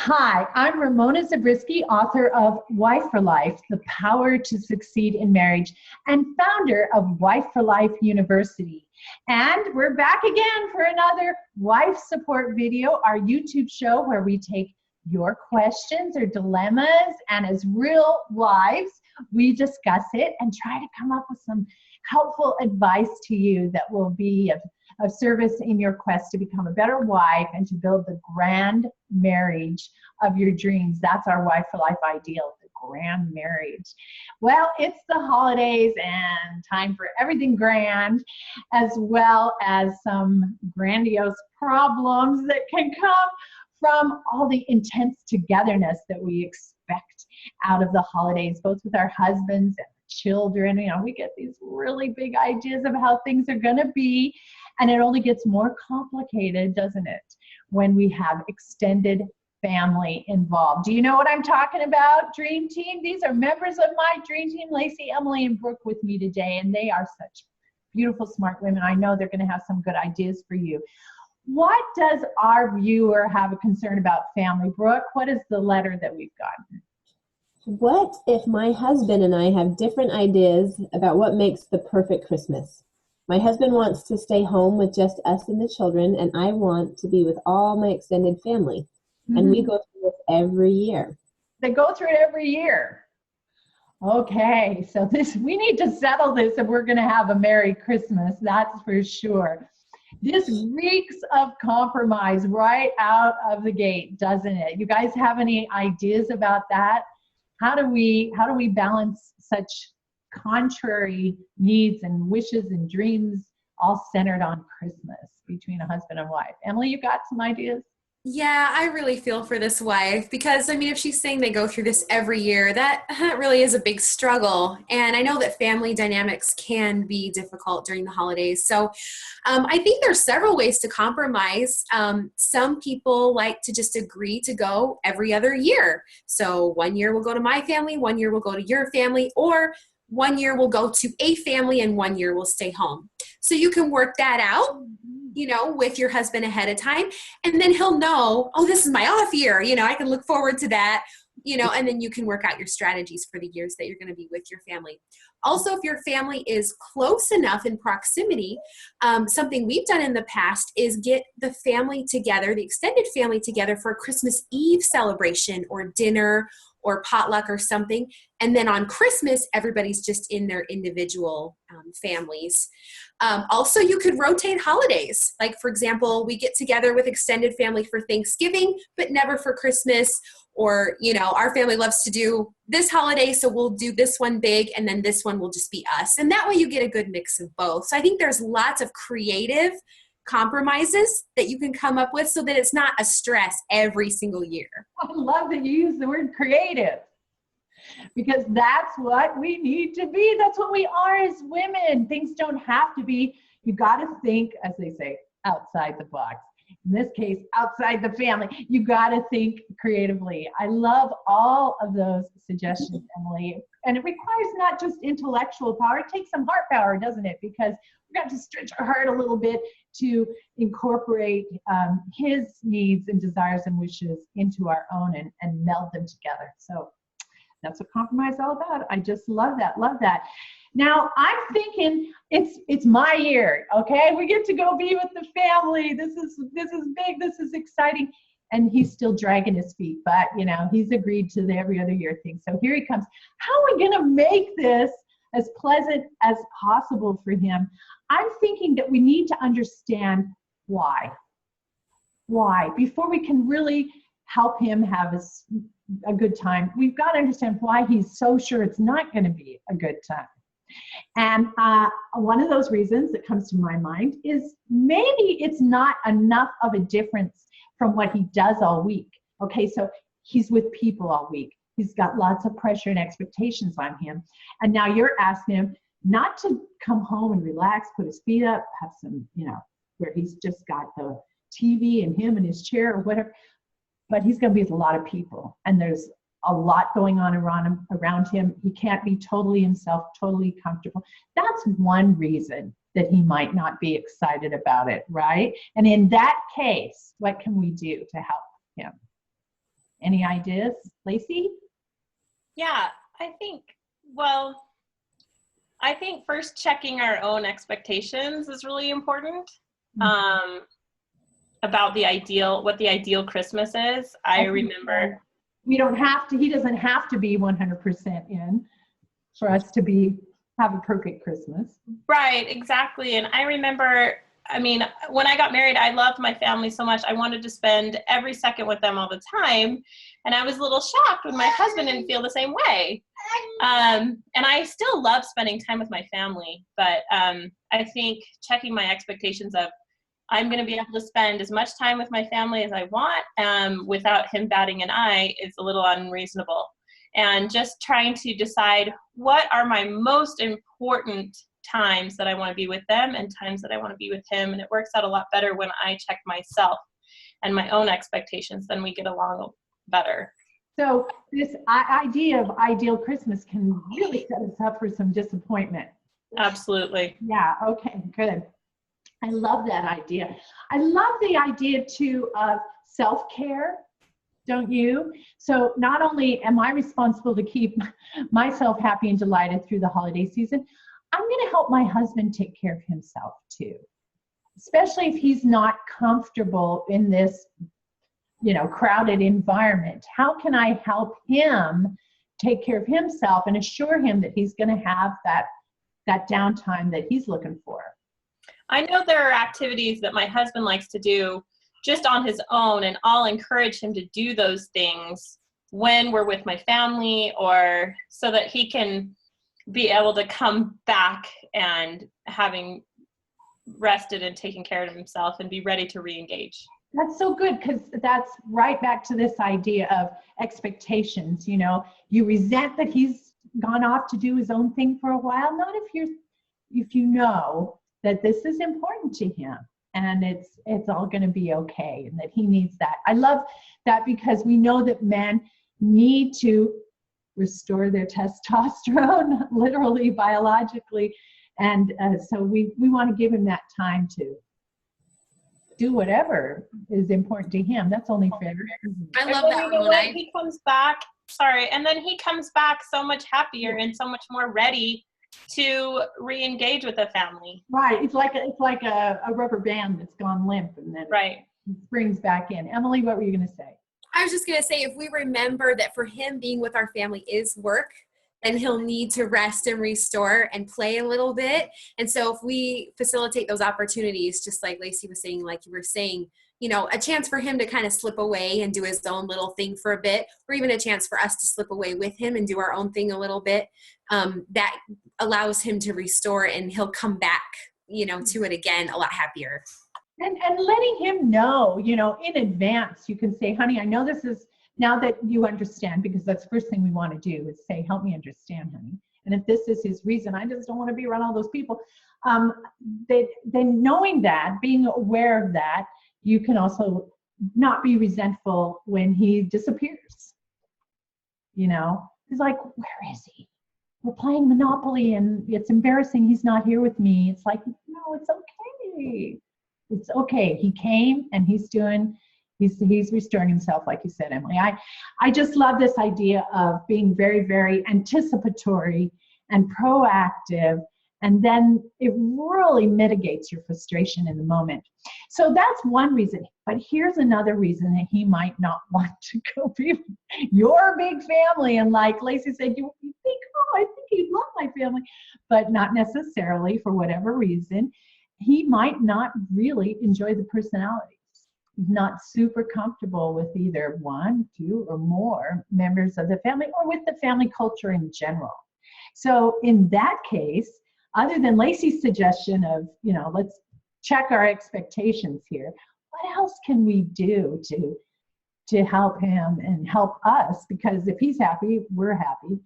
Hi, I'm Ramona Zabriskie, author of Wife for Life, The Power to Succeed in Marriage, and founder of Wife for Life University. And we're back again for another wife support video, our YouTube show where we take your questions or dilemmas, and as real wives, we discuss it and try to come up with some helpful advice to you that will be of service in your quest to become a better wife and to build the grand marriage of your dreams. That's our Wife for Life ideal, the grand marriage. Well, it's the holidays and time for everything grand, as well as some grandiose problems that can come from all the intense togetherness that we expect out of the holidays, both with our husbands and children. You know, we get these really big ideas of how things are going to be, and it only gets more complicated, doesn't it, when we have extended family involved. Do you know what I'm talking about, Dream Team? These are members of my Dream Team, Lacey, Emily, and Brooke with me today, and they are such beautiful, smart women. I know they're going to have some good ideas for you. What does our viewer have a concern about family? Brooke, what is the letter that we've gotten? What if my husband and I have different ideas about what makes the perfect Christmas? My husband wants to stay home with just us and the children, and I want to be with all my extended family. And we go through this every year. They go through it every year. Okay, so we need to settle this if we're going to have a Merry Christmas, that's for sure. This reeks of compromise right out of the gate, doesn't it? You guys have any ideas about that? How do we balance such contrary needs and wishes and dreams all centered on Christmas between a husband and wife? Emily, you got some ideas? Yeah, I really feel for this wife because, I mean, if she's saying they go through this every year, that really is a big struggle. And I know that family dynamics can be difficult during the holidays. So I think there's several ways to compromise. Some people like to just agree to go every other year. So 1 year we'll go to my family, 1 year we'll go to your family, or 1 year we'll go to a family and 1 year we'll stay home. So you can work that out, you know, with your husband ahead of time. And then he'll know, oh, this is my off year. You know, I can look forward to that, you know, and then you can work out your strategies for the years that you're going to be with your family. Also, if your family is close enough in proximity, something we've done in the past is get the family together, the extended family together for a Christmas Eve celebration or dinner or potluck or something. And then on Christmas, everybody's just in their individual families. Also, you could rotate holidays. Like, for example, we get together with extended family for Thanksgiving, but never for Christmas. Or, you know, our family loves to do this holiday, so we'll do this one big, and then this one will just be us. And that way you get a good mix of both. So I think there's lots of creative compromises that you can come up with so that it's not a stress every single year. I love that you use the word creative, because that's what we need to be. That's what we are as women. Things don't have to be, you got to think, as they say, outside the box. In this case, outside the family. You got to think creatively. I love all of those suggestions, Emily. And it requires not just intellectual power, it takes some heart power, doesn't it? Because we've got to stretch our heart a little bit to incorporate his needs and desires and wishes into our own and meld them together. So that's what compromise is all about. I just love that, love that. Now, I'm thinking it's my year, okay? We get to go be with the family. This is big, this is exciting. And he's still dragging his feet, but, you know, he's agreed to the every other year thing. So here he comes. How are we going to make this as pleasant as possible for him? I'm thinking that we need to understand why. Why? Before we can really help him have a good time, we've got to understand why he's so sure it's not going to be a good time. And one of those reasons that comes to my mind is maybe it's not enough of a difference from what he does all week. Okay, so he's with people all week. He's got lots of pressure and expectations on him. And now you're asking him not to come home and relax, put his feet up, have some, you know, where he's just got the TV and him in his chair or whatever. But he's going to be with a lot of people. And there's a lot going on around him. He can't be totally himself, totally comfortable. That's one reason that he might not be excited about it, right? And in that case, what can we do to help him? Any ideas? Lacey? Yeah, I think, well, I think first checking our own expectations is really important. About what the ideal Christmas is. I remember he doesn't have to be 100% in for us to have a perfect Christmas. Right, exactly. And I remember, when I got married, I loved my family so much. I wanted to spend every second with them all the time. And I was a little shocked when my husband didn't feel the same way. And I still love spending time with my family, but I think checking my expectations of I'm going to be able to spend as much time with my family as I want without him batting an eye is a little unreasonable. And just trying to decide what are my most important times that I want to be with them and times that I want to be with him. And it works out a lot better when I check myself and my own expectations, then we get along better. So this idea of ideal Christmas can really set us up for some disappointment. Absolutely. Yeah, okay, good. I love that idea. I love the idea too of self-care, don't you? So not only am I responsible to keep myself happy and delighted through the holiday season, I'm going to help my husband take care of himself too, especially if he's not comfortable in this, crowded environment. How can I help him take care of himself and assure him that he's going to have that downtime that he's looking for? I know there are activities that my husband likes to do just on his own, and I'll encourage him to do those things when we're with my family, or so that he can be able to come back and having rested and taken care of himself and be ready to re-engage. That's so good, because that's right back to this idea of expectations. You resent that he's gone off to do his own thing for a while, not if you know that this is important to him and it's all going to be okay and that he needs that. I love that, because we know that men need to restore their testosterone, literally, biologically. And so we want to give him that time to do whatever is important to him. That's only fair. I love that. When he comes back, and then he comes back so much happier and so much more ready to re-engage with the family. Right. It's like a rubber band that's gone limp and then right. It springs back in. Emily, what were you going to say? I was just going to say, if we remember that for him, being with our family is work, then he'll need to rest and restore and play a little bit. And so if we facilitate those opportunities, just like Lacey was saying, like you were saying, a chance for him to kind of slip away and do his own little thing for a bit, or even a chance for us to slip away with him and do our own thing a little bit, that allows him to restore, and he'll come back, to it again a lot happier. And letting him know, in advance, you can say, honey, I know this is, now that you understand, because that's the first thing we want to do is say, help me understand, honey. And if this is his reason, I just don't want to be around all those people. Then knowing that, being aware of that, you can also not be resentful when he disappears. He's like, where is he? We're playing Monopoly and it's embarrassing he's not here with me. It's like, no, it's okay. It's okay. He came and he's restoring himself, like you said, Emily. I just love this idea of being very, very anticipatory and proactive, and then it really mitigates your frustration in the moment. So that's one reason. But here's another reason that he might not want to go be with your big family. And like Lacey said, you think, I think he'd love my family, but not necessarily, for whatever reason. He might not really enjoy the personalities. He's not super comfortable with either one, two, or more members of the family, or with the family culture in general. So in that case, other than Lacey's suggestion of, let's check our expectations here, what else can we do to help him and help us? Because if he's happy, we're happy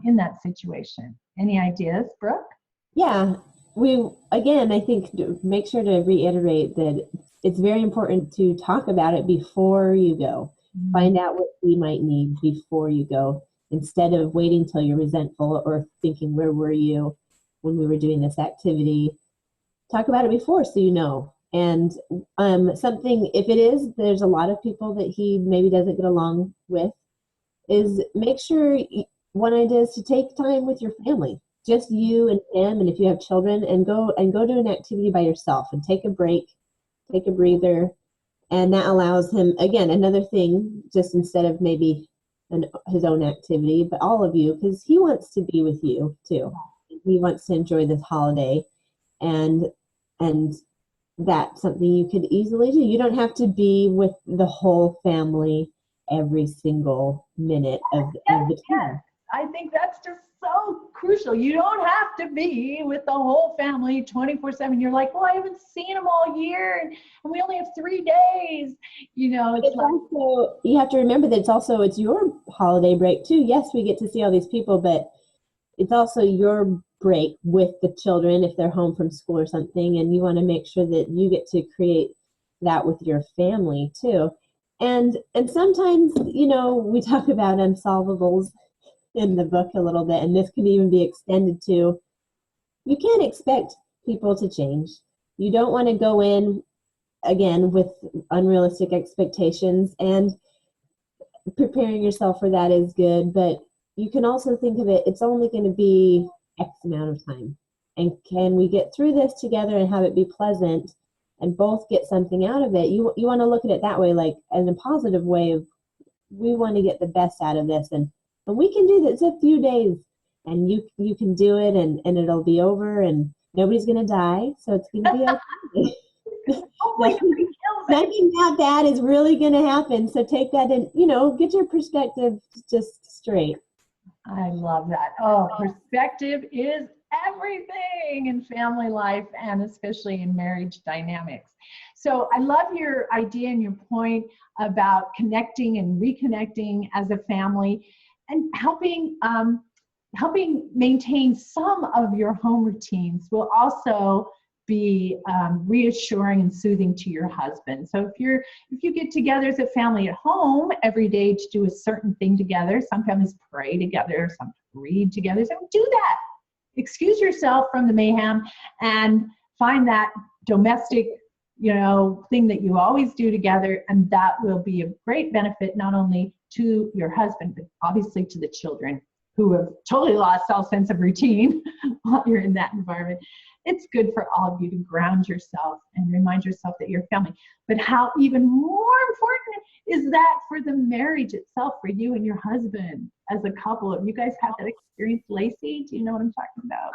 in that situation. Any ideas, Brooke? Yeah, I think make sure to reiterate that it's very important to talk about it before you go. Mm-hmm. Find out what he might need before you go, instead of waiting till you're resentful or thinking, where were you when we were doing this activity? Talk about it before, so And something, if it is, there's a lot of people that he maybe doesn't get along with, is make sure one idea is to take time with your family, just you and him, and if you have children, and go do an activity by yourself and take a break, take a breather, and that allows him, again, another thing, just instead of maybe his own activity, but all of you, because he wants to be with you too. He wants to enjoy this holiday, and that's something you could easily do. You don't have to be with the whole family every single minute of the time. Yes. I think that's just so crucial. You don't have to be with the whole family 24/7. You're like, well, I haven't seen them all year, and we only have 3 days. It's like, also, you have to remember that it's your holiday break too. Yes, we get to see all these people, but it's also your break with the children if they're home from school or something, and you want to make sure that you get to create that with your family too. And sometimes, we talk about unsolvables in the book a little bit, and this could even be extended to, you can't expect people to change. You don't want to go in again with unrealistic expectations, and preparing yourself for that is good, but you can also think of it's only going to be X amount of time, and can we get through this together and have it be pleasant and both get something out of it? You want to look at it that way, like in a positive way of, we want to get the best out of this, and we can do this. It's a few days, and you can do it, and it'll be over, and nobody's going to die, so it's going to be okay. Nothing that bad is really going to happen, so take that in, get your perspective just straight. I love that. Oh, perspective is everything in family life, and especially in marriage dynamics. So I love your idea and your point about connecting and reconnecting as a family, and helping maintain some of your home routines will also be reassuring and soothing to your husband. So if you get together as a family at home every day to do a certain thing together, some families pray together, some read together, so do that. Excuse yourself from the mayhem and find that domestic, thing that you always do together, and that will be a great benefit not only to your husband, but obviously to the children who have totally lost all sense of routine while you're in that environment. It's good for all of you to ground yourself and remind yourself that you're family. But how even more important is that for the marriage itself, for you and your husband as a couple? Have you guys had that experience, Lacey? Do you know what I'm talking about?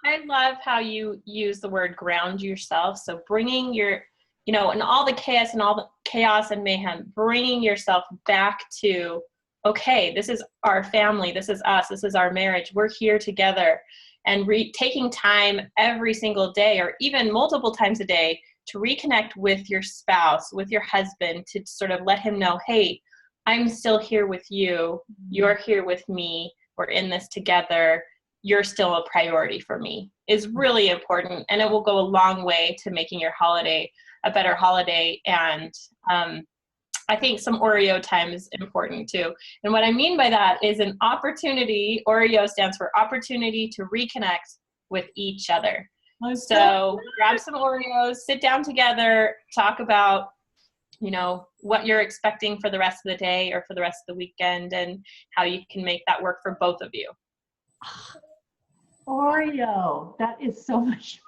I love how you use the word ground yourself. So bringing your, and all the chaos and mayhem, bringing yourself back to, okay, this is our family, this is us, this is our marriage, we're here together. And taking time every single day, or even multiple times a day, to reconnect with your spouse, with your husband, to sort of let him know, hey, I'm still here with you, you're here with me, we're in this together, you're still a priority for me, is really important. And it will go a long way to making your holiday a better holiday. And I think some Oreo time is important too. And what I mean by that is an opportunity. Oreo stands for opportunity to reconnect with each other. So grab some Oreos, sit down together, talk about, what you're expecting for the rest of the day or for the rest of the weekend, and how you can make that work for both of you. Oreo, that is so much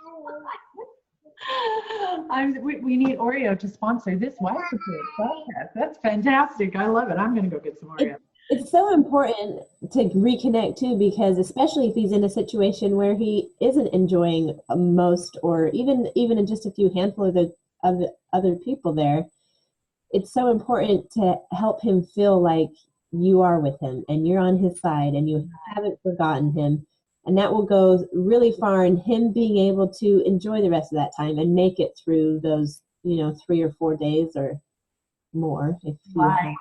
fun. We need Oreo to sponsor this Wife Prepared podcast. That's fantastic. I love it. I'm going to go get some Oreo. It's so important to reconnect too, because especially if he's in a situation where he isn't enjoying most, or even in just a few handful of the other people there, it's so important to help him feel like you are with him and you're on his side and you haven't forgotten him. And that will go really far in him being able to enjoy the rest of that time and make it through those, 3 or 4 days or more. If right.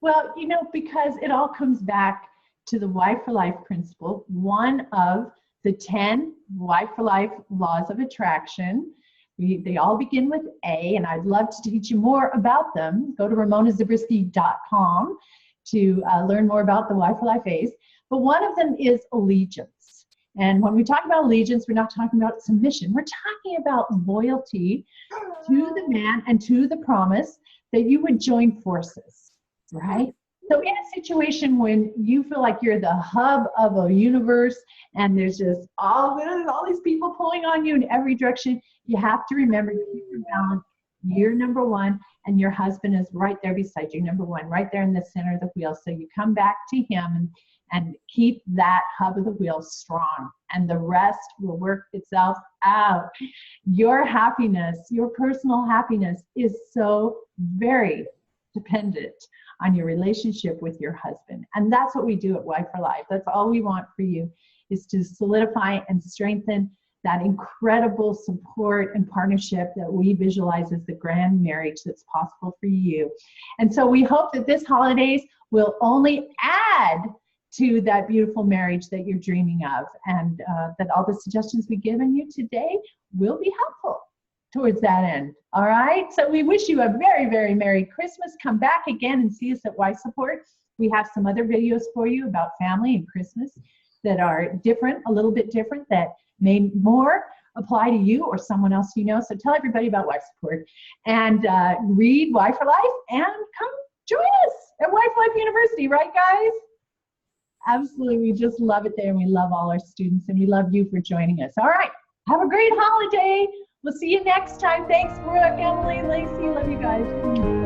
Well, because it all comes back to the Wife for Life principle, one of the 10 Wife for Life laws of attraction. They all begin with A, and I'd love to teach you more about them. Go to RamonaZabriskie.com to learn more about the Wife for Life A's. But one of them is allegiance. And when we talk about allegiance, we're not talking about submission. We're talking about loyalty to the man and to the promise that you would join forces, right? So in a situation when you feel like you're the hub of a universe and there's just all these people pulling on you in every direction, you have to remember to keep your balance. You're number one, and your husband is right there beside you, number one, right there in the center of the wheel. So you come back to him and keep that hub of the wheel strong, and the rest will work itself out. Your happiness, your personal happiness, is so very dependent on your relationship with your husband. And that's what we do at Wife for Life. That's all we want for you, is to solidify and strengthen that incredible support and partnership that we visualize as the grand marriage that's possible for you. And so we hope that this holidays will only add to that beautiful marriage that you're dreaming of, and that all the suggestions we've given you today will be helpful towards that end. All right, so we wish you a very, very Merry Christmas. Come back again and see us at Y Support. We have some other videos for you about family and Christmas that are different, a little bit different, that may more apply to you or someone else you know. So tell everybody about Y Support, and read Y for Life, and come join us at Y for Life University, right guys? Absolutely, we just love it there, and we love all our students, and we love you for joining us. All right, have a great holiday. We'll see you next time. Thanks, Brooke, Emily, Lacey. Love you guys.